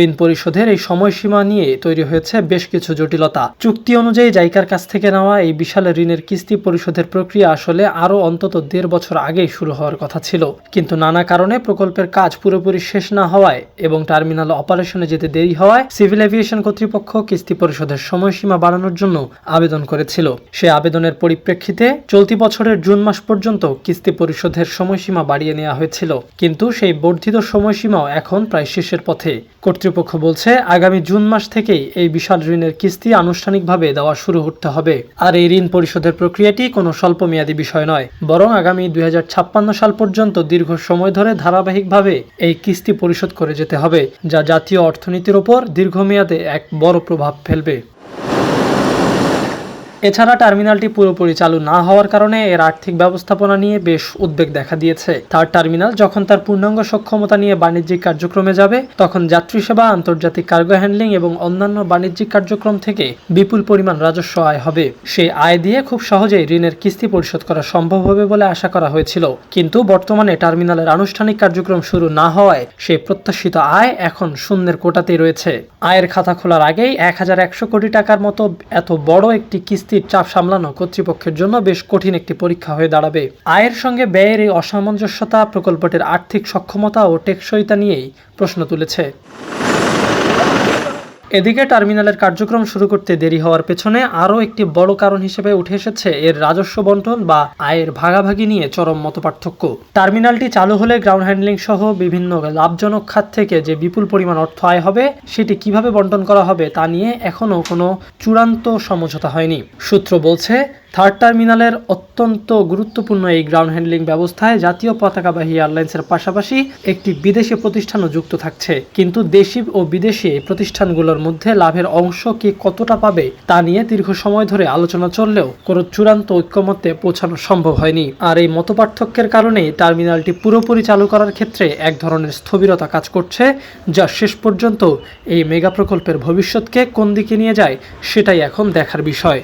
ঋণ পরিশোধের এই সময়সীমা নিয়ে তৈরি হয়েছে বেশ কিছু জটিলতা। চুক্তি অনুযায়ী জাইকার কাছ থেকে নেওয়া এই বিশাল ঋণের কিস্তি পরিশোধের প্রক্রিয়া আসলে আরও অন্তত 1.5 বছর আগেই শুরু হওয়ার কথা ছিল, কিন্তু নানা কারণে প্রকল্পের কাজ পুরোপুরি শেষ না হওয়ায় এবং টার্মিনাল অপারেশনে যেতে দেরি হওয়ায় সিভিল এভিয়েশন কর্তৃপক্ষ কিস্তি পরিশোধের সময়সীমা বাড়ানোর জন্য আবেদন করেছিল। সে আবেদনের পরিপ্রেক্ষিতে চলতি বছরের জুন মাস পর্যন্ত কিস্তি পরিশোধের সময়সীমা বাড়িয়ে নেওয়া হয়েছিল, কিন্তু সেই বর্ধিত সময়সীমাও এখন প্রায় শেষের পথে। কর্তৃপক্ষ বলছে আগামী জুন মাস থেকেই এই বিশাল ঋণের কিস্তি আনুষ্ঠানিকভাবে দেওয়া শুরু করতে হবে। আর এই ঋণ পরিশোধের প্রক্রিয়াটি কোনো স্বল্পমেয়াদী বিষয় নয়, বরং আগামী 2056 সাল পর্যন্ত দীর্ঘ সময় ধরে ধারাবাহিকভাবে এই কিস্তি পরিশোধ করে যেতে হবে, যা জাতীয় অর্থনীতির ওপর দীর্ঘমেয়াদে এক বড় প্রভাব ফেলবে। এছাড়া টার্মিনালটি পুরোপুরি চালু না হওয়ার কারণে এর আর্থিক ব্যবস্থাপনা নিয়ে বেশ উদ্বেগ দেখা দিয়েছে। থার্ড টার্মিনাল যখন তার পূর্ণাঙ্গ সক্ষমতা নিয়ে বাণিজ্যিক কার্যক্রমে যাবে, তখন যাত্রী সেবা, আন্তর্জাতিক কার্গো হ্যান্ডলিং এবং অন্যান্য বাণিজ্যিক কার্যক্রম থেকে বিপুল পরিমাণ রাজস্ব আয় হবে। সেই আয় দিয়ে খুব সহজেই ঋণের কিস্তি পরিশোধ করা সম্ভব হবে বলে আশা করা হয়েছিল, কিন্তু বর্তমানে টার্মিনালের আনুষ্ঠানিক কার্যক্রম শুরু না হওয়ায় সেই প্রত্যাশিত আয় এখন শূন্যের কোটাতেই রয়েছে। আয়ের খাতা খোলার আগেই 1100 কোটি টাকার মতো এত বড় একটি কিস্তি চাপ সামলানো কর্তৃপক্ষের জন্য বেশ কঠিন একটি পরীক্ষা হয়ে দাঁড়াবে। আয়ের সঙ্গে ব্যয়ের এই অসামঞ্জস্যতা প্রকল্পটির আর্থিক সক্ষমতা ও টেকসইতা নিয়েই প্রশ্ন তুলেছে। এদিকে টার্মিনালের কার্যক্রম শুরু করতে দেরি হওয়ার পেছনে আরও একটি বড় কারণ হিসেবে উঠে এসেছে এর রাজস্ব বণ্টন বা আয়ের ভাগাভাগি নিয়ে চরম মতপার্থক্য। টার্মিনালটি চালু হলে গ্রাউন্ড হ্যান্ডলিং সহ বিভিন্ন লাভজনক খাত থেকে যে বিপুল পরিমাণ অর্থ আয় হবে, সেটি কিভাবে বণ্টন করা হবে তা নিয়ে এখনও কোনো চূড়ান্ত সমঝোতা হয়নি। সূত্র বলছে, থার্ড টার্মিনালের অত্যন্ত গুরুত্বপূর্ণ এই গ্রাউন্ড হ্যান্ডলিং ব্যবস্থায় জাতীয় পতাকাবাহী এয়ারলাইন্সের পাশাপাশি একটি বিদেশি প্রতিষ্ঠানও যুক্ত থাকছে, কিন্তু দেশি ও বিদেশি এই প্রতিষ্ঠানগুলোর মধ্যে লাভের অংশ কে কতটা পাবে তা নিয়ে দীর্ঘ সময় ধরে আলোচনা চললেও কোনো চূড়ান্ত ঐক্যমত্যে পৌঁছানো সম্ভব হয়নি। আর এই মতপার্থক্যের কারণেই টার্মিনালটি পুরোপুরি চালু করার ক্ষেত্রে এক ধরনের স্থবিরতা কাজ করছে, যা শেষ পর্যন্ত এই মেগা প্রকল্পের ভবিষ্যৎকে কোন দিকে নিয়ে যায় সেটাই এখন দেখার বিষয়।